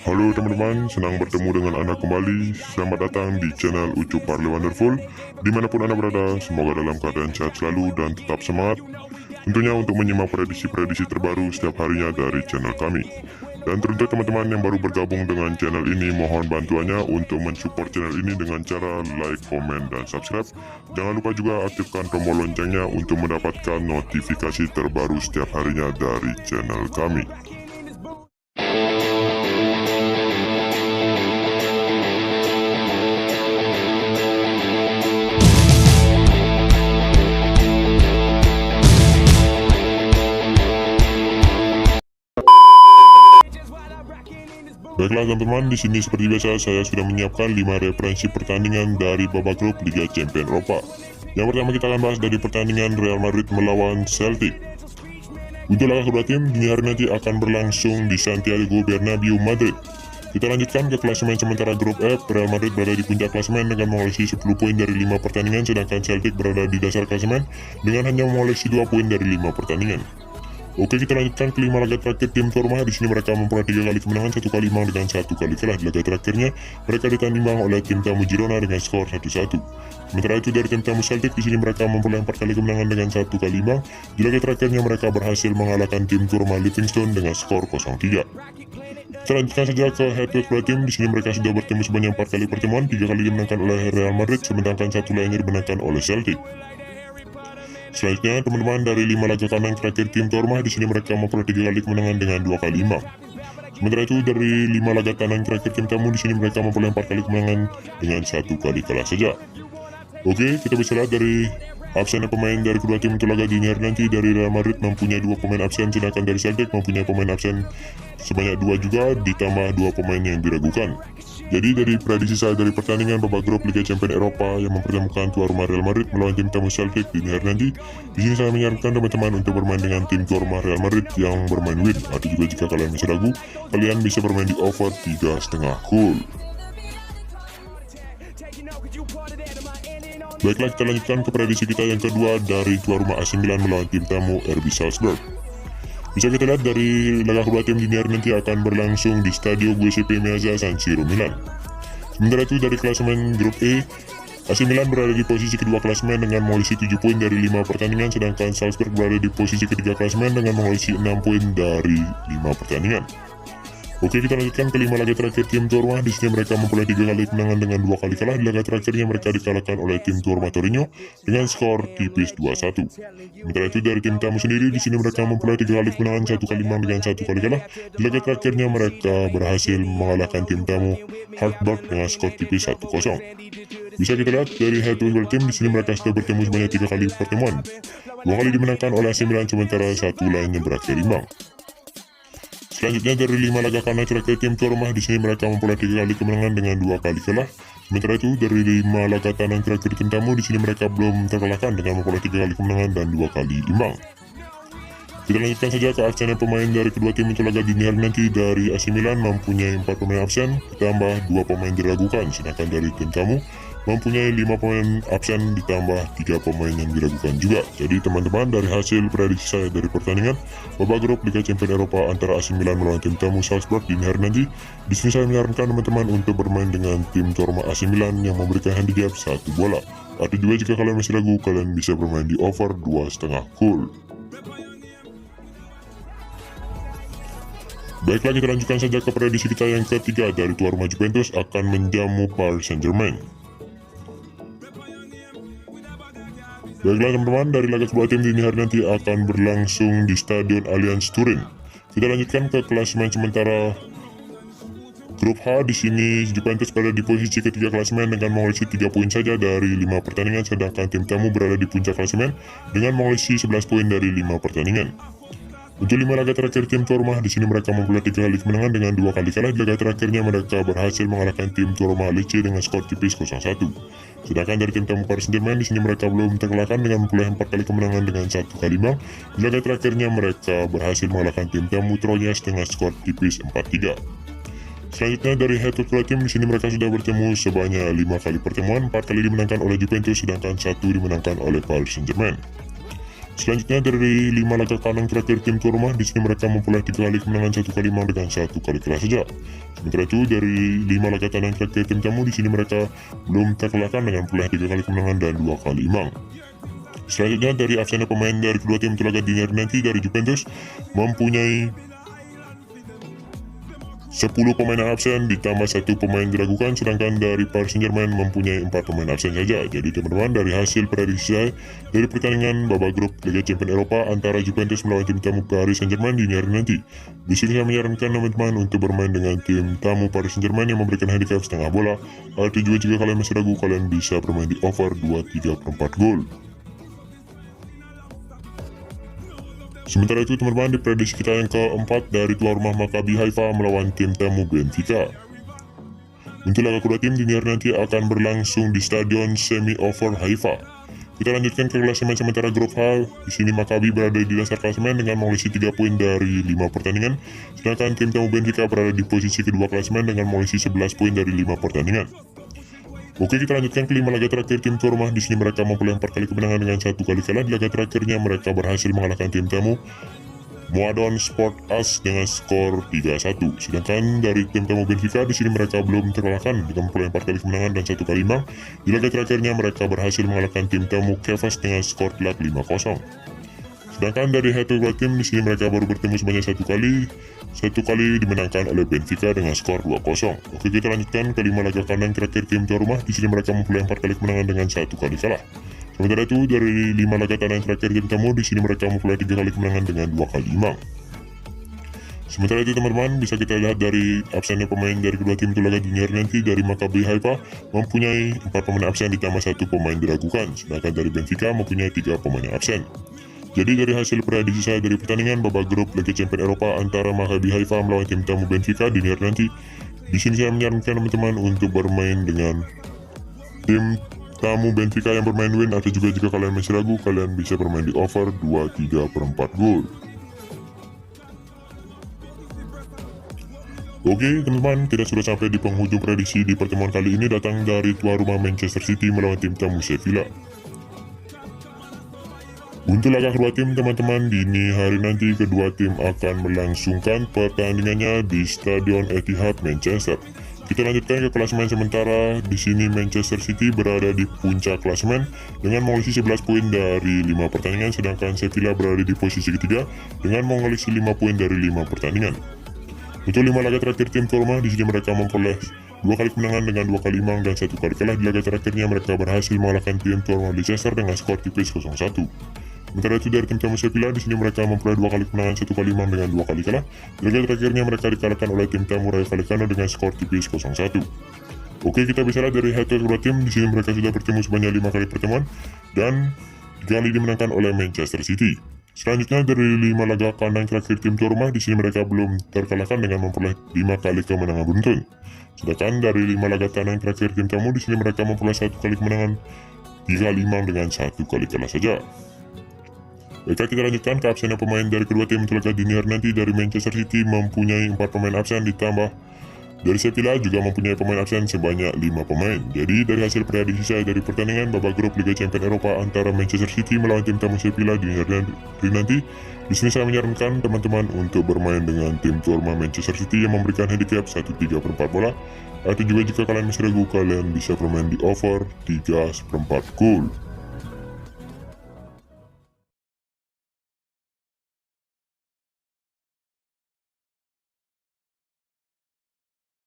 Halo teman-teman, senang bertemu dengan Anda kembali. Selamat datang di channel Ucup Parley Wonderful. Dimanapun Anda berada, semoga dalam keadaan sehat selalu dan tetap semangat. Tentunya untuk menyimak prediksi-prediksi terbaru setiap harinya dari channel kami. Dan tentu teman-teman yang baru bergabung dengan channel ini, mohon bantuannya untuk mensupport channel ini dengan cara like, komen, dan subscribe. Jangan lupa juga aktifkan tombol loncengnya untuk mendapatkan notifikasi terbaru setiap harinya dari channel kami. Baiklah teman-teman, di sini seperti biasa saya sudah menyiapkan 5 referensi pertandingan dari babak grup Liga Champions Eropa. Yang pertama kita akan bahas dari pertandingan Real Madrid melawan Celtic. Untuk laga kedua tim dini hari nanti akan berlangsung di Santiago Bernabeu, Madrid. Kita lanjutkan ke klasemen sementara grup F. Real Madrid berada di puncak klasemen dengan mengoleksi 10 poin dari 5 pertandingan, sedangkan Celtic berada di dasar klasemen dengan hanya mengoleksi 2 poin dari 5 pertandingan. Oke, kita lanjutkan ke 5 laga terakhir tim tuan rumah. Di sini mereka memperoleh 3 kali kemenangan, 1 kali imbang dengan 1 kali kalah. Di laga terakhirnya mereka ditahan imbang oleh tim tamu Girona dengan skor 1-1. Sementara itu dari tim tamu Celtic, di sini mereka memperoleh 4 kali kemenangan dengan 1 kali imbang. Di laga terakhirnya mereka berhasil mengalahkan tim tuan rumah Livingston dengan skor 0-3. Kita lanjutkan saja ke head-to-head kedua tim. Di sini mereka sudah bertemu sebanyak 4 kali pertemuan, 3 kali dimenangkan oleh Real Madrid, sedangkan 1 lainnya dimenangkan oleh Celtic. Selanjutnya teman-teman, dari 5 laga kandang terakhir tim tuan rumah, di sini mereka memperoleh 3 kali kemenangan dengan 2 kali imbang. Sementara itu dari 5 laga kandang terakhir tim tamu, di sini mereka memperoleh 4 kali kemenangan dengan 1 kali kalah saja. Oke, kita bisa lihat dari absen pemain dari kedua tim untuk laga dini hari nanti. Dari Real Madrid mempunyai 2 pemain absen, sedangkan dari Celtic mempunyai pemain absen sebanyak 2 juga, ditambah 2 pemain yang diragukan. Jadi dari prediksi saya dari pertandingan babak grup Liga Champions Eropa yang mempertemukan tuan rumah Real Madrid melawan tim tamu Celtic dini hari nanti, di sini saya menyarankan teman-teman untuk bermain dengan tim tuan rumah Real Madrid yang bermain win. Atau juga jika kalian masih ragu, kalian bisa bermain di over 3,5 gol. Baiklah, kita lanjutkan ke prediksi kita yang kedua dari tuan rumah AC Milan melawan tim tamu RB Salzburg. Bisa kita lihat dari laga kedua tim dini hari nanti akan berlangsung di Stadio Giuseppe Meazza, San Siro, Milan. Sementara itu dari klasemen grup E, AC Milan berada di posisi kedua klasemen dengan mengoleksi 7 poin dari 5 pertandingan, sedangkan Salzburg berada di posisi ketiga klasemen dengan mengoleksi 6 poin dari 5 pertandingan. Oke, kita lanjutkan ke 5 laga terakhir tim tuan rumah. Di sini mereka memperoleh 3 kali kemenangan dengan 2 kali kalah. Di laga terakhirnya mereka dikalahkan oleh tim tuan rumah Torino dengan skor tipis 2-1. Sementara itu dari tim tamu sendiri, di sini mereka memperoleh 3 kali kemenangan, 1 kali imbang dengan 1 kali kalah. Di laga terakhirnya mereka berhasil mengalahkan tim tamu Hartberg dengan skor tipis 1-0. Bisa kita lihat dari head-to-head tim, di sini mereka sudah bertemu sebanyak 3 kali pertemuan. 2 kali dimenangkan oleh AC Milan, sementara 1 lainnya berakhir imbang. Selanjutnya dari 5 laga kandang terakhir tim tuan rumah, di sini mereka memperoleh 3 kali kemenangan dengan 2 kali kalah. Sementara itu dari 5 laga kandang terakhir tim tamu, di sini mereka belum terkalahkan dengan memperoleh 3 kali kemenangan dan 2 kali imbang. Kita lanjutkan saja ke absen pemain dari kedua tim untuk laga dini hari nanti. Dari AC Milan mempunyai 4 pemain absen, ditambah 2 pemain diragukan, sedangkan dari tim tamu mempunyai 5 pemain absen ditambah 3 pemain yang diragukan juga. Jadi teman-teman, dari hasil prediksi saya dari pertandingan babak grup Liga Champions Eropa antara AC Milan melawan tim tamu Salzburg dini hari nanti, di sini saya menyarankan teman-teman untuk bermain dengan tim tuan rumah AC Milan yang memberikan handicap 1 bola. Atau juga jika kalian masih ragu, kalian bisa bermain di over 2,5 gol. Baiklah, kita lanjutkan saja ke prediksi kita yang ketiga. Dari tuan rumah Juventus akan menjamu Paris Saint-Germain. Baiklah teman-teman, dari laga kedua tim dini hari nanti akan berlangsung di Stadion Allianz Turin. Kita lanjutkan ke klasemen sementara grup H. Di sini Juventus berada di posisi ketiga klasemen dengan mengoleksi 3 poin saja dari 5 pertandingan, sedangkan tim tamu berada di puncak klasemen dengan mengoleksi 11 poin dari 5 pertandingan. Untuk 5 laga terakhir tim tuan rumah, di sini mereka memperoleh 3 kali kemenangan dengan 2 kali kalah. Di laga terakhirnya mereka berhasil mengalahkan tim tuan rumah Lecce dengan skor tipis 0-1. Sedangkan dari tim tamu Paris Saint-Germain, di sini mereka belum terkalahkan dengan memperoleh 4 kali kemenangan dengan 1 kali imbang. Di laga terakhirnya mereka berhasil mengalahkan tim tamu Troyes dengan skor tipis 4-3. Selanjutnya dari head-to-head tim, di sini mereka sudah bertemu sebanyak 5 kali pertemuan, 4 kali dimenangkan oleh Juventus, sedangkan 1 dimenangkan oleh Paris Saint-Germain. Selanjutnya dari 5 laga kandang terakhir tim tuan rumah, di sini mereka memperoleh 3 kali kemenangan, 1 kali imbang dengan 1 kali kalah saja. Sementara itu dari 5 laga kandang terakhir tim tamu, di sini mereka belum terkalahkan dengan memperoleh 3 kali kemenangan dan 2 kali imbang. Selanjutnya dari absennya pemain dari kedua tim untuk laga dini hari nanti, dari Juventus mempunyai 10 pemain yang absen ditambah 1 pemain diragukan, sedangkan dari Paris Saint-Germain mempunyai 4 pemain absen saja. Jadi teman-teman, dari hasil prediksi saya dari pertandingan babak grup Liga Champions Eropa antara Juventus melawan tim tamu Paris Saint-Germain dini hari nanti, di sini saya menyarankan teman-teman untuk bermain dengan tim tamu Paris Saint-Germain yang memberikan handicap setengah bola. Atau juga jika kalian masih ragu, kalian bisa bermain di over 2,3/4 gol. Sementara itu teman-teman, di prediksi kita yang keempat dari tuan rumah Maccabi Haifa melawan tim tamu Benfica. Untuk laga kedua tim dini hari nanti akan berlangsung di Stadion Semi-Over Haifa. Kita lanjutkan ke klasemen sementara grup H. Di sini Maccabi berada di dasar klasemen dengan mengoleksi 3 poin dari 5 pertandingan, sedangkan tim tamu Benfica berada di posisi kedua klasemen dengan mengoleksi 11 poin dari 5 pertandingan. Oke, kita lanjutkan ke 5 laga terakhir tim tuan rumah. Di sini mereka memperoleh 4 kali kemenangan dengan 1 kali kalah. Di laga terakhirnya mereka berhasil mengalahkan tim tamu Muadon Sport AS dengan skor 3-1. Sedangkan dari tim tamu Benfica, di sini mereka belum terkalahkan dengan memperoleh 4 kali kemenangan dan 1 kali imbang. Di laga terakhirnya mereka berhasil mengalahkan tim tamu Kefas dengan skor telak 5-0. Sedangkan dari head to head tim, di sini mereka baru bertemu sebanyak 1 kali dimenangkan oleh Benfica dengan skor 2-0. Oke, kita lanjutkan ke 5 laga kandang terakhir tim tuan rumah. Di sini mereka memperoleh 4 kali kemenangan dengan 1 kali kalah. Sementara itu dari 5 laga kandang terakhir tim tamu, di sini mereka memperoleh 3 kali kemenangan dengan 2 kali imbang. Sementara itu teman-teman, bisa kita lihat dari absennya pemain dari kedua tim untuk laga dini hari nanti. Dari Maccabi Haifa mempunyai 4 pemain absen ditambah 1 pemain diragukan, sedangkan dari Benfica mempunyai 3 pemain yang absen. Jadi dari hasil prediksi saya dari pertandingan babak grup Liga Champions Eropa antara Maccabi Haifa melawan tim tamu Benfica dini hari nanti, di sini saya menyarankan teman-teman untuk bermain dengan tim tamu Benfica yang bermain win, atau juga jika kalian masih ragu, kalian bisa bermain di over 2,3/4 gol. Oke teman-teman, kita sudah sampai di penghujung prediksi di pertemuan kali ini, datang dari tuan rumah Manchester City melawan tim tamu Sevilla. Untuk laga kedua tim teman-teman, dini hari nanti kedua tim akan melangsungkan pertandingannya di Stadion Etihad Manchester. Kita lanjutkan ke klasemen sementara. Di sini Manchester City berada di puncak klasemen dengan mengoleksi 11 poin dari 5 pertandingan, sedangkan Sevilla berada di posisi ketiga dengan mengoleksi 5 poin dari 5 pertandingan. Untuk 5 laga terakhir tim tuan rumah, di sini mereka memperoleh 2 kali kemenangan dengan 2 kali imbang dan 1 kali kalah. Di laga terakhirnya mereka berhasil mengalahkan tim tuan rumah Leicester dengan skor tipis 0-1. Sementara itu dari tim tamu Sevilla, di sini mereka memperoleh 2 kali kemenangan, 1 kali imbang dengan 2 kali kalah. Di laga terakhirnya mereka dikalahkan oleh tim tamu Rayo Vallecano dengan skor tipis 0-1. Oke, kita bisa lihat dari head to head tim, di sini mereka sudah bertemu sebanyak 5 kali pertemuan dan 3 kali dimenangkan oleh Manchester City. Selanjutnya dari 5 laga kandang terakhir tim tuan rumah, di sini mereka belum terkalahkan dengan memperoleh 5 kali kemenangan beruntun. Sedangkan dari 5 laga kandang terakhir tim tamu, di sini mereka memperoleh 1 kali kemenangan, 3 kali imbang dengan 1 kali kalah saja. Baiklah, kita lanjutkan ke absennya pemain dari kedua tim untuk laga dini hari nanti. Dari Manchester City mempunyai 4 pemain absen, ditambah dari Sevilla juga mempunyai pemain absen sebanyak 5 pemain. Jadi dari hasil prediksi saya dari pertandingan babak grup Liga Champions Eropa antara Manchester City melawan tim tamu Sevilla dini hari nanti, di sini saya menyarankan teman-teman untuk bermain dengan tim tuan rumah Manchester City yang memberikan handicap 1,3/4 bola. Atau juga jika kalian masih ragu, kalian bisa bermain di over 3,4 gol.